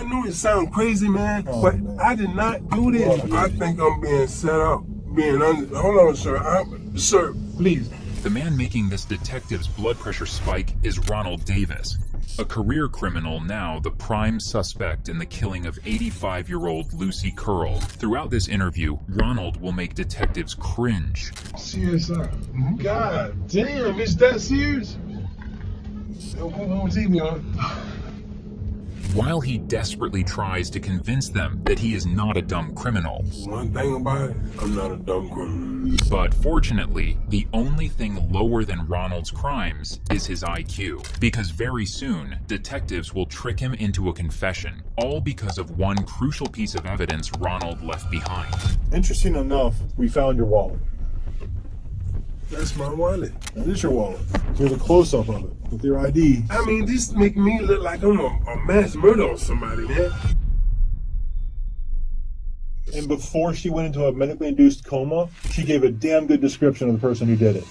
know it sounds crazy, man, but man. I did not do this. I think I'm being set up, hold on, sir. Sir, please. The man making this detective's blood pressure spike is Ronald Davis, a career criminal, now the prime suspect in the killing of 85-year-old Lucy Curl. Throughout this interview, Ronald will make detectives cringe. CSI. God damn, is that serious? While he desperately tries to convince them that he is not a dumb criminal. One thing about it, I'm not a dumb criminal. But fortunately, the only thing lower than Ronald's crimes is his IQ. Because very soon, detectives will trick him into a confession, all because of one crucial piece of evidence Ronald left behind. Interesting enough, we found your wallet. That's my wallet. That is your wallet. Here's a close-up of it with your ID. I mean, this make me look like I'm a mass murder on somebody, man. And before she went into a medically induced coma, she gave a damn good description of the person who did it.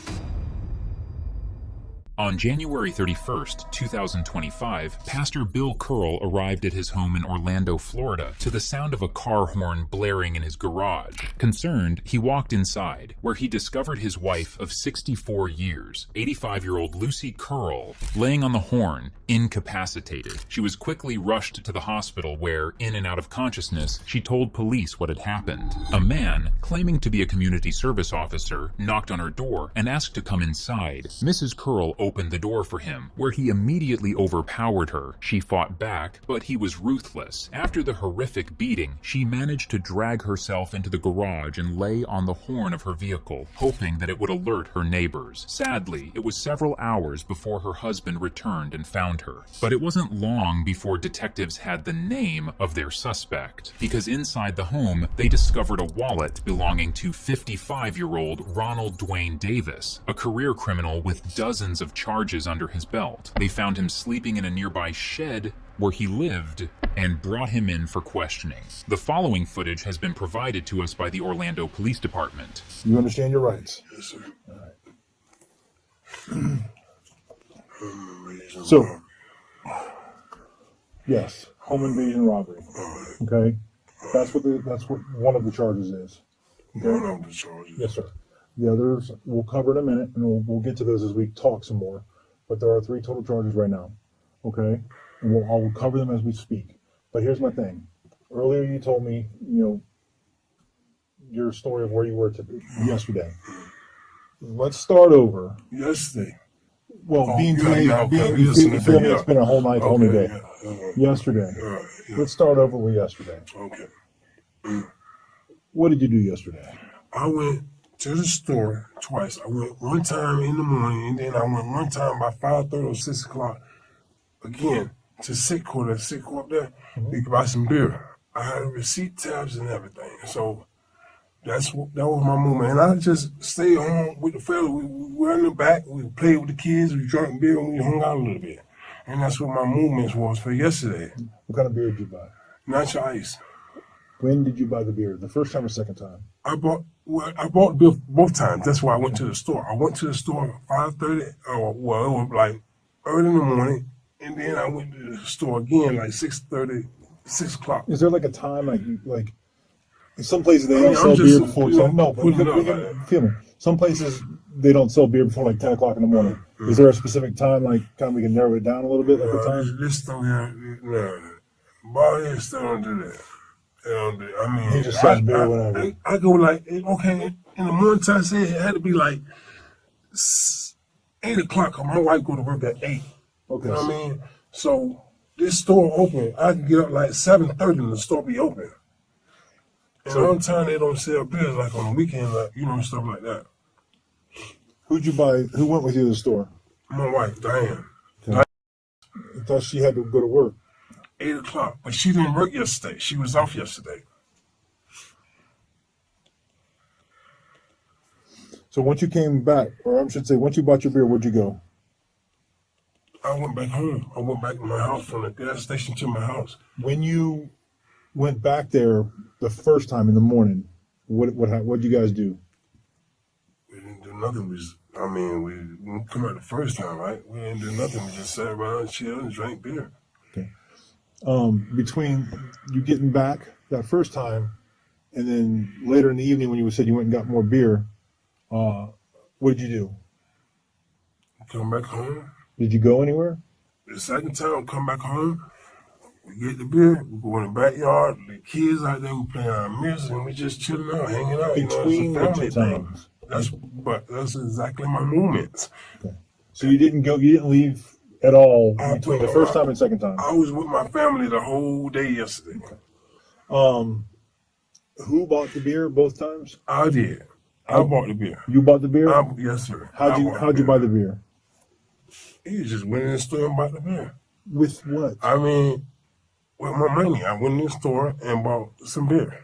On January 31st, 2025, Pastor Bill Curl arrived at his home in Orlando, Florida, to the sound of a car horn blaring in his garage. Concerned, he walked inside, where he discovered his wife of 64 years, 85-year-old Lucy Curl, laying on the horn, incapacitated. She was quickly rushed to the hospital where, in and out of consciousness, she told police what had happened. A man, claiming to be a community service officer, knocked on her door and asked to come inside. Mrs. Curl opened the door for him, where he immediately overpowered her. She fought back, but he was ruthless. After the horrific beating, she managed to drag herself into the garage and lay on the horn of her vehicle, hoping that it would alert her neighbors. Sadly, it was several hours before her husband returned and found her. But it wasn't long before detectives had the name of their suspect, because inside the home, they discovered a wallet belonging to 55-year-old Ronald Dwayne Davis, a career criminal with dozens of charges under his belt. They found him sleeping in a nearby shed where he lived and brought him in for questioning. The following footage has been provided to us by the Orlando Police Department. You understand your rights? Yes, sir. All right. So, yes, home invasion robbery. Okay, that's what one of the charges is. Okay? One of the charges. Yes, sir. The others we'll cover in a minute, and we'll get to those as we talk some more. But there are 3 total charges right now. Okay, and I'll cover them as we speak. But here's my thing. Earlier, you told me, your story of where you were yesterday. Let's start over. Yesterday. Well, it's been a whole night, whole day. Yesterday. Let's start over with yesterday. Okay. What did you do yesterday? I went to the store twice. I went one time in the morning, and then I went one time by 5:30 or 6 o'clock again to Sitco up there to buy some beer. I had receipt tabs and everything. So that was my movement. And I just stayed home with the fella. We were in the back, we played with the kids, we drank beer, and we hung out a little bit. And that's what my movements was for yesterday. What kind of beer did you buy? Natural ice. When did you buy the beer? The first time or second time? I bought the beer both times. That's why I went to the store. I went to the store at 5:30, it was like early in the morning, and then I went to the store again like 6:30, 6 o'clock. Is there like a time like some places they don't sell beer before? Feel me. Some places they don't sell beer before like 10 o'clock in the morning. Mm-hmm. Is there a specific time, like kind of we can narrow it down a little bit, like the time? This store here, no, bar here still don't do that. I mean, he just sells beer whenever. I go like, okay, in the morning time, say it had to be like 8 o'clock. My wife go to work at 8. Okay. You know what I mean? So this store open, I can get up like 7:30 and the store be open. And sometimes they don't sell beer like on the weekend, like, stuff like that. Who'd you buy? Who went with you to the store? My wife, Diane. I thought she had to go to work. 8 o'clock, but she didn't work yesterday. She was off yesterday. So once you came back, or I should say, once you bought your beer, where'd you go? I went back home. I went back to my house from the gas station to my house. When you went back there the first time in the morning, what'd you guys do? We didn't do nothing. We didn't come out the first time, right? We didn't do nothing. We just sat around, chilled, and drank beer. Okay. Between you getting back that first time and then later in the evening when you said you went and got more beer, what did you do? Come back home. Did you go anywhere? The second time, come back home. We get the beer. We go in the backyard. The kids out there, we play our music, and we just chilling out, hanging out. Between you know, it's a family the two thing. times. That's exactly my movements. Okay. So you didn't leave at all between the first time and second time? I was with my family the whole day yesterday. Okay. Who bought the beer both times? I did. I bought the beer. You bought the beer? Yes, sir. How'd you buy the beer? You just went in the store and bought the beer. With what? I mean, with my money. I went in the store and bought some beer.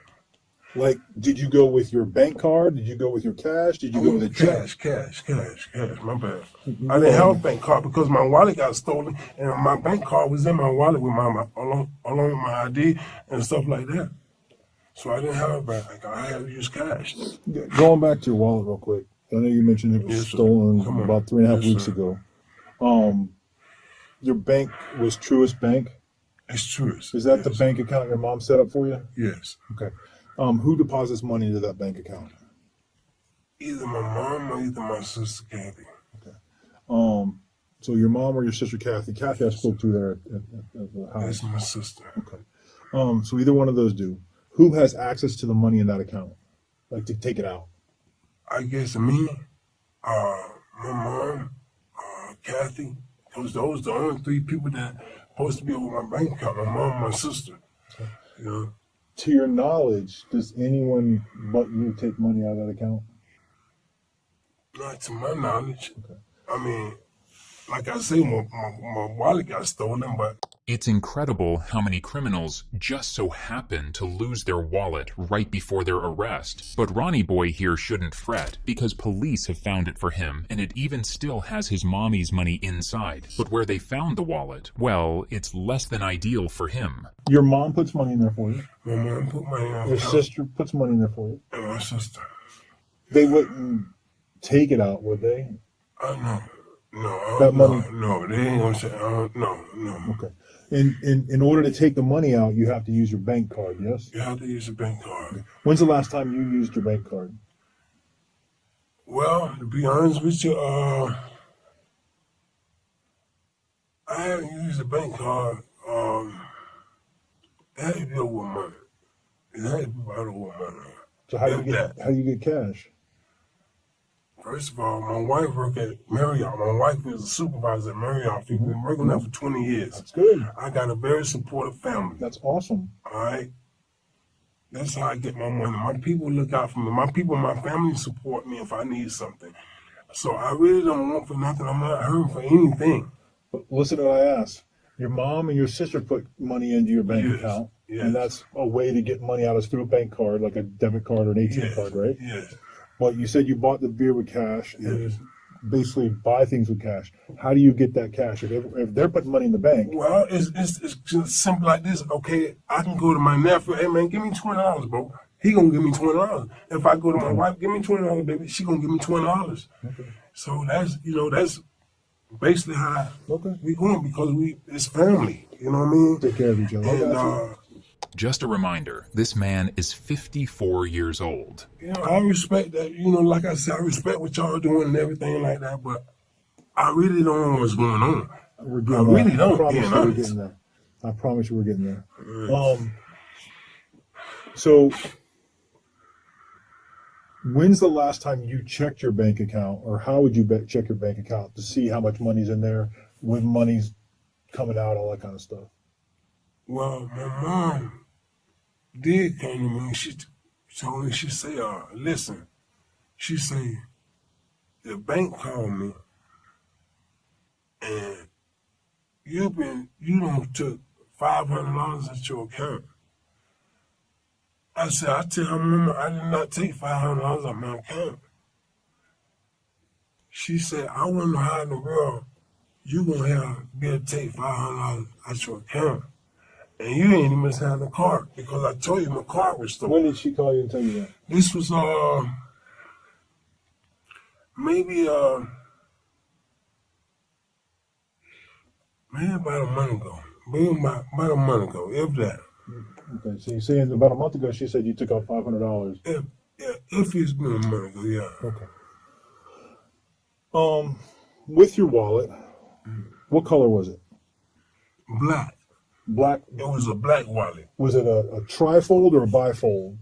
Like, did you go with your bank card? Did you go with your cash? Did you go with a check? Cash. My bad. I didn't have a bank card because my wallet got stolen, and my bank card was in my wallet with along with my ID and stuff like that. So I didn't have a bank. I had to use cash. Going back to your wallet real quick. I know you mentioned it was stolen about 3.5 weeks ago. Your bank was Truist Bank? It's Truist. Is that the bank account your mom set up for you? Yes. Okay. Who deposits money into that bank account? Either my mom or either my sister Kathy. Okay. So your mom or your sister Kathy? Kathy I spoke to there at the house. That's my sister. Okay. So either one of those do. Who has access to the money in that account? Like to take it out? I guess me, my mom, Kathy, because those are the only three people that supposed to be with my bank account. My mom, my sister. Okay. You know? To your knowledge, does anyone but you take money out of that account? Not to my knowledge. Okay. I mean, like I say, my wallet got stolen, but It's incredible how many criminals just so happen to lose their wallet right before their arrest. But Ronnie Boy here shouldn't fret, because police have found it for him, and it even still has his mommy's money inside. But where they found the wallet, well, it's less than ideal for him. Your mom puts money in there for you. my mom put money on Your the house, sister puts money in there for you. and my sister. They wouldn't take it out, would they? No, That money- No, they ain't gonna say, no. Okay. In order to take the money out, you have to use your bank card, yes? You have to use a bank card. When's the last time you used your bank card? Well, to be honest with you, I haven't used a bank card. It had to be over a month. It had to be about over a month. So how do you get cash? First of all, my wife worked at Marriott. My wife is a supervisor at Marriott. We've been working there for 20 years. That's good. I got a very supportive family. That's awesome. All right? That's how I get my money. My people look out for me. My people, my family support me if I need something. So I really don't want for nothing. I'm not hurting for anything. But listen to what I asked. Your mom and your sister put money into your bank account. Yes. And that's a way to get money out is through a bank card, like a debit card or an ATM card, right? Yes. But you said you bought the beer with cash Yes. and basically buy things with cash. How do you get that cash? If they're putting money in the bank, Well, it's just simple like this. Okay, I can go to my nephew. Hey man, give me $20, bro. He gonna give me $20. If I go to my wife, give me $20, baby. She gonna give me $20. Okay. So that's basically how we going, because it's family. You know what I mean? take care of each other. I got you. And Just a reminder, this man is 54 years old. I respect that. Like I said, I respect what y'all doing and everything like that. But I really don't know what's going on. We're I getting really there. don't. I promise Being you we're honest. getting there. I promise you we're getting there. So when's the last time you checked your bank account, or how would you check your bank account to see how much money's in there, when money's coming out, all that kind of stuff? Well, my mom did come to me. She told me, she say, listen, she say, the bank called me and you don't took $500 at your account. I said, I tell her, Mama, I did not take $500 out of my account. She said, I want to know how in the world you gonna be able to take $500 out your account. And you ain't even have the card, because I told you my card was stolen. When did she call you and tell you that? This was maybe about a month ago. Maybe about a month ago, if that. Okay, so you're saying about a month ago, she said you took out $500. If it's been a month ago, yeah. Okay. With your wallet, what color was it? Black. Black. It was a black wallet. Was it a trifold or a bifold?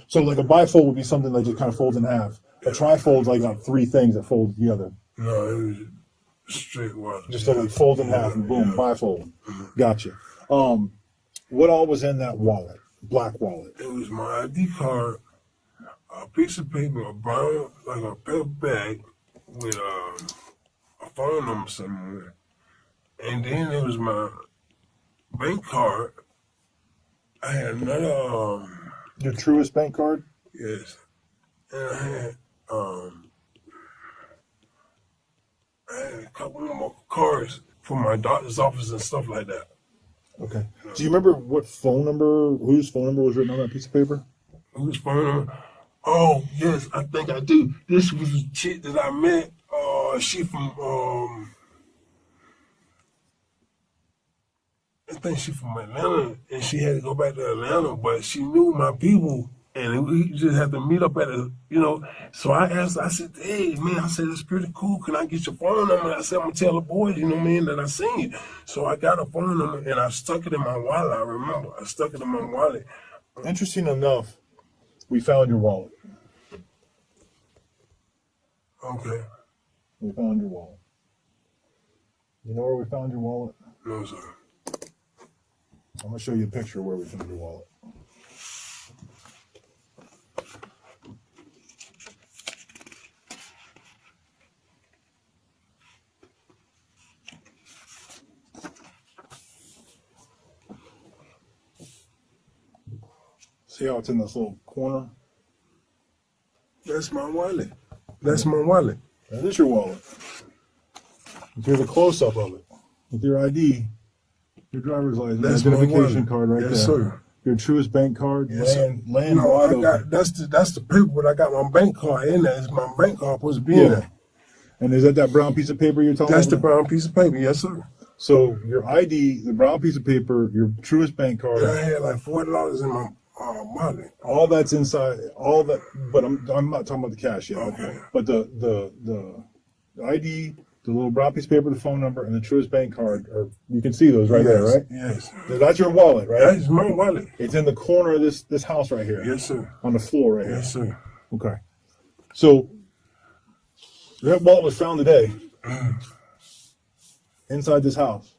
So like a bifold would be something that just kind of folds in half. A trifold's like got three things that fold together. No, it was straight wallet. Just like fold in half and boom, bifold. Gotcha. What all was in that wallet? Black wallet. It was my ID card, a piece of paper, a brown, like a paper bag with a phone number somewhere. And then it was my bank card. I had another, Your Truist bank card? yes. And I had a couple more cards for my doctor's office and stuff like that. Okay. Do you remember whose phone number was written on that piece of paper? Whose phone number? Oh, yes, I think I do. This was a chick that I met. She from, I think she from Atlanta, and she had to go back to Atlanta, but she knew my people, and we just had to meet up at so I asked, I said, hey, man, I said, that's pretty cool. Can I get your phone number? I said, I'm going to tell the boys, that I seen you. So I got a phone number, and I stuck it in my wallet. I remember. I stuck it in my wallet. Interesting enough, we found your wallet. Okay. We found your wallet. You know where we found your wallet? No, sir. I'm going to show you a picture of where we found your wallet. See how it's in this little corner? That's my wallet. That's my wallet. That is your wallet. Here's a close-up of it. With your ID, your driver's license, That's my identification wallet. card right there. Yes, sir. Your Truist bank card, Yes, sir. land No, wide I open. got that's the paper, but I got my bank card in there. It's my bank card supposed to be in there. And is that brown piece of paper you're talking That's about? the brown piece of paper, yes, sir. So your ID, the brown piece of paper, your Truist bank card, And I had like $40 in my wallet. all that's inside, all that. But I'm not talking about the cash yet. Okay. But the ID, the little brown piece of paper, the phone number, and the Truist bank card, or you can see those right there, Yes, right? Yes. That's your wallet, right? That's my wallet. It's in the corner of this house right here. Yes, sir. On the floor right Yes, here. sir. Okay. So that wallet was found today inside this house.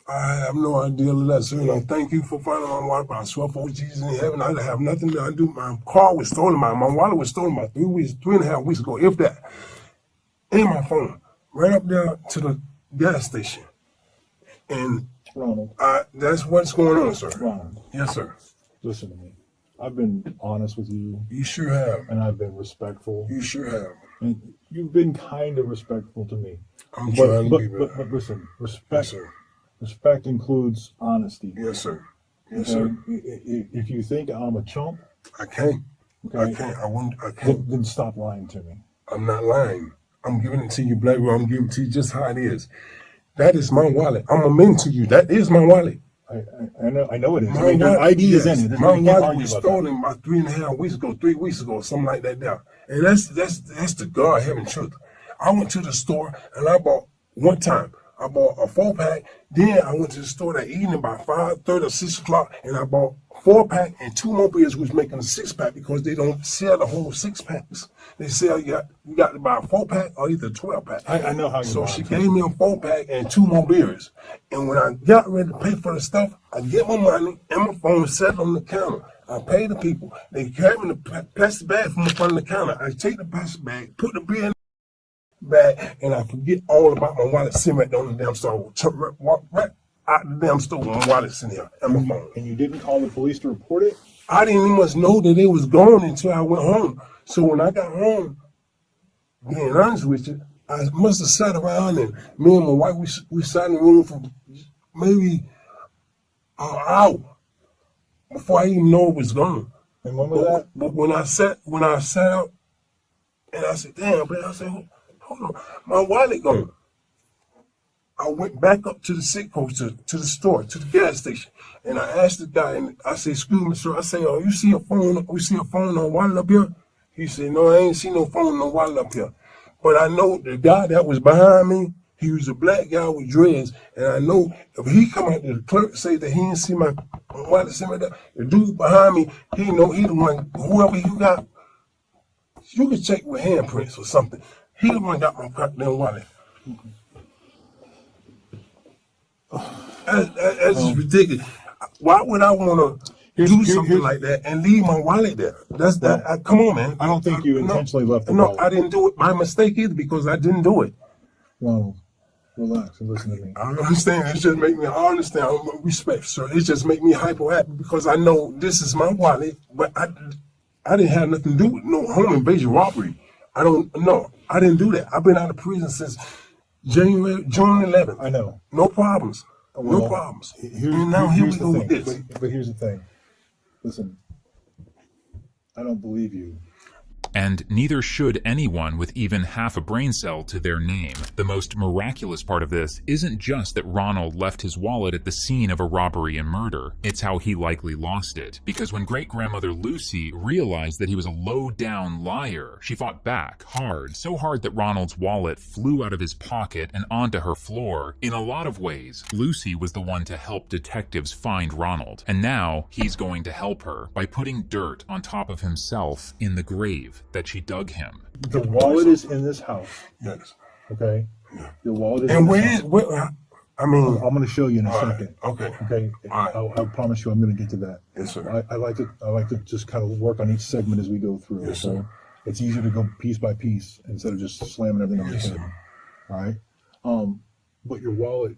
I have no idea of that, sir. And thank you for finding my wallet. But I swear for Jesus in heaven, I have nothing to do. My car was stolen. My wallet was stolen about 3.5 weeks ago, if that. And my phone. Right up there to the gas station. And Ronald, that's what's going on, sir. Ronald, Yes, sir. listen to me. I've been honest with you, You sure have. and I've been respectful, You sure have. and you've been kind of respectful to me. I'm trying to be better. But listen, Yes, respect. sir. Respect includes honesty. Yes, sir. Yes, sir. And if you think I'm a chump, I can't. I okay, can't. I won't. I can't. then stop lying to me. I'm not lying. I'm giving it to you, Black Room. I'm giving it to you just how it is. That is my wallet. I'm admitting to you. That is my wallet. I know it is. My I mean, your wallet, ID is in it. There's My no wallet argue was about that. stolen about 3.5 weeks ago, 3 weeks ago, something like that there. And that's the God having truth. I went to the store and I bought one time. I bought a 4-pack. Then I went to the store that evening about 5:30 or 6 o'clock, and I bought 4-pack and 2 more beers, which making a 6-pack because they don't sell the whole 6-packs. They sell you got to buy a 4-pack or either 12-pack. I know how you So buy she it. gave me a 4-pack and 2 more beers. And when I got ready to pay for the stuff, I get my money and my phone set on the counter. I pay the people. They carry me the plastic bag from the front of the counter. I take the plastic bag, put the beer in bag, and I forget all about my wallet sitting right on the damn store. Walk right out the damn store with my wallet sitting here and my phone. And you didn't call the police to report it? I didn't even much know that it was gone until I went home. So when I got home, being honest with you, I must have sat around and me and my wife, we sat in the room for maybe an hour before I even know it was gone. And when was that? But when I sat out and I said, damn, but I said, hold on, my wallet gone. I went back up to the Sitco, to the store, to the gas station, and I asked the guy, and I said, "Excuse me, sir." I say, "Oh, you see a phone? We see a phone on wallet up here?" He said, "No, I ain't see no phone on wallet up here." But I know the guy that was behind me, he was a black guy with dreads, and I know if he come out to the clerk say that he didn't see my wallet, the dude behind me, he know he the one. Whoever you got, you can check with handprints or something. He the one got my goddamn wallet. That's just ridiculous. Why would I want to do something like that and leave my wallet there? That's that. Come on, man. I don't think you intentionally left the No, wallet. I didn't do it by mistake either because I didn't do it. Ronald, relax and listen to me. I understand. It just make me. I understand. Respect, sir. It just make me hyper happy because I know this is my wallet, but I didn't have nothing to do with no home invasion robbery. I didn't do that. I've been out of prison since June 11th. I know. No problems. Well, no problems. And now here we go with this. But here's the thing. Listen, I don't believe you. And neither should anyone with even half a brain cell to their name. The most miraculous part of this isn't just that Ronald left his wallet at the scene of a robbery and murder. It's how he likely lost it. Because when great-grandmother Lucy realized that he was a low-down liar, she fought back hard, so hard that Ronald's wallet flew out of his pocket and onto her floor. In a lot of ways, Lucy was the one to help detectives find Ronald. And now he's going to help her by putting dirt on top of himself in the grave that she dug him. The wallet is in this house. Yes. Okay? Yeah. The wallet is and in where this is, I mean, I'm going to show you in a all second. right, okay. Okay? All right. I promise you I'm going to get to that. Yes, sir. I like to just kind of work on each segment as we go through. Yes, so sir. it's easier to go piece by piece instead of just slamming everything on the Yes, table. sir. All right? But your wallet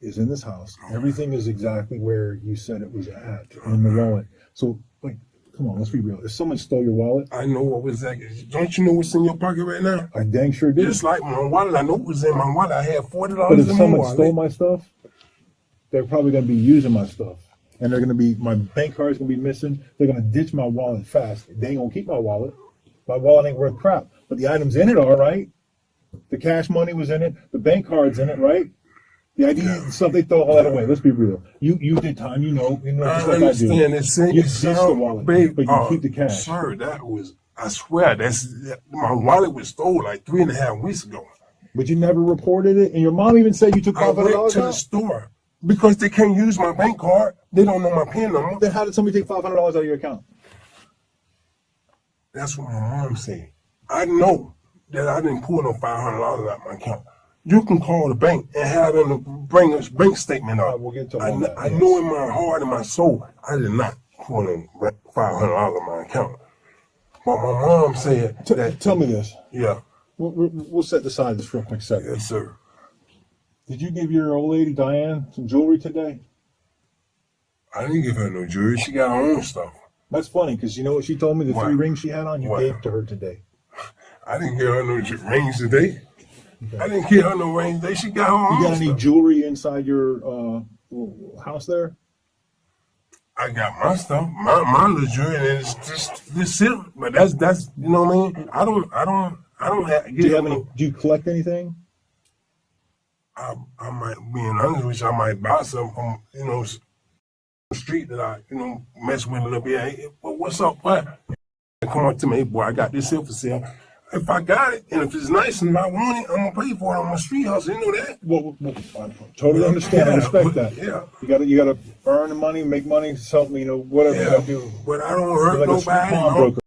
is in this house. Everything is exactly where you said it was at in the wallet. So, like, come on, let's be real. If someone stole your wallet, I know what was that. Don't you know what's in your pocket right now? I dang sure did. Just like my wallet, I know what was in my wallet. I had $40 But if in my someone wallet. stole my stuff, they're probably going to be using my stuff. And they're going to be, my bank card's going to be missing. They're going to ditch my wallet fast. They ain't going to keep my wallet. My wallet ain't worth crap. But the items in it are, right? The cash money was in it. The bank card's in it, right? The ID stuff, they throw all that away. Let's be real. You did time, you know just like understand I do. this. You ditch the wallet, babe, but you keep the cash. Sir, that was, I swear, my wallet was stolen like 3.5 weeks ago. But you never reported it, and your mom even said you took I went $500 to the out? store because they can't use my bank card. They don't know my PIN number. Then how did somebody take $500 out of your account? That's what my mom said. I know that I didn't pull no $500 out of my account. You can call the bank and have them bring a bank statement up. We'll get to I all that, I yes. know in my heart and my soul, I did not pull no $500 out of my account. But my mom said that. Tell me this. Yeah. We'll set aside this real quick second. Yes, sir. Did you give your old lady Diane some jewelry today? I didn't give her no jewelry. She got her own stuff. That's funny because you know what she told me? The What? 3 rings she had on, you What? gave to her today. I didn't give her no rings today. Okay. I didn't give her no rings today. She got her own You got any stuff. jewelry inside your house there? I got my stuff, my little jewelry, and it's just this silk. But that's you know what I mean. I don't have. Do you have any? Do you collect anything? I might, being honest with you, I might buy some from the street that I mess with a little bit. Hey, well, what's up? What? Come up to me, hey, boy, I got this here for sale. If I got it, and if it's nice and I want it, I'm gonna pay for it on my street hustle. You know that? Well, I totally understand. I respect that. Yeah. You gotta earn the money, make money, something, whatever you gotta do. But I don't hurt You're like a street nobody. pawnbroker.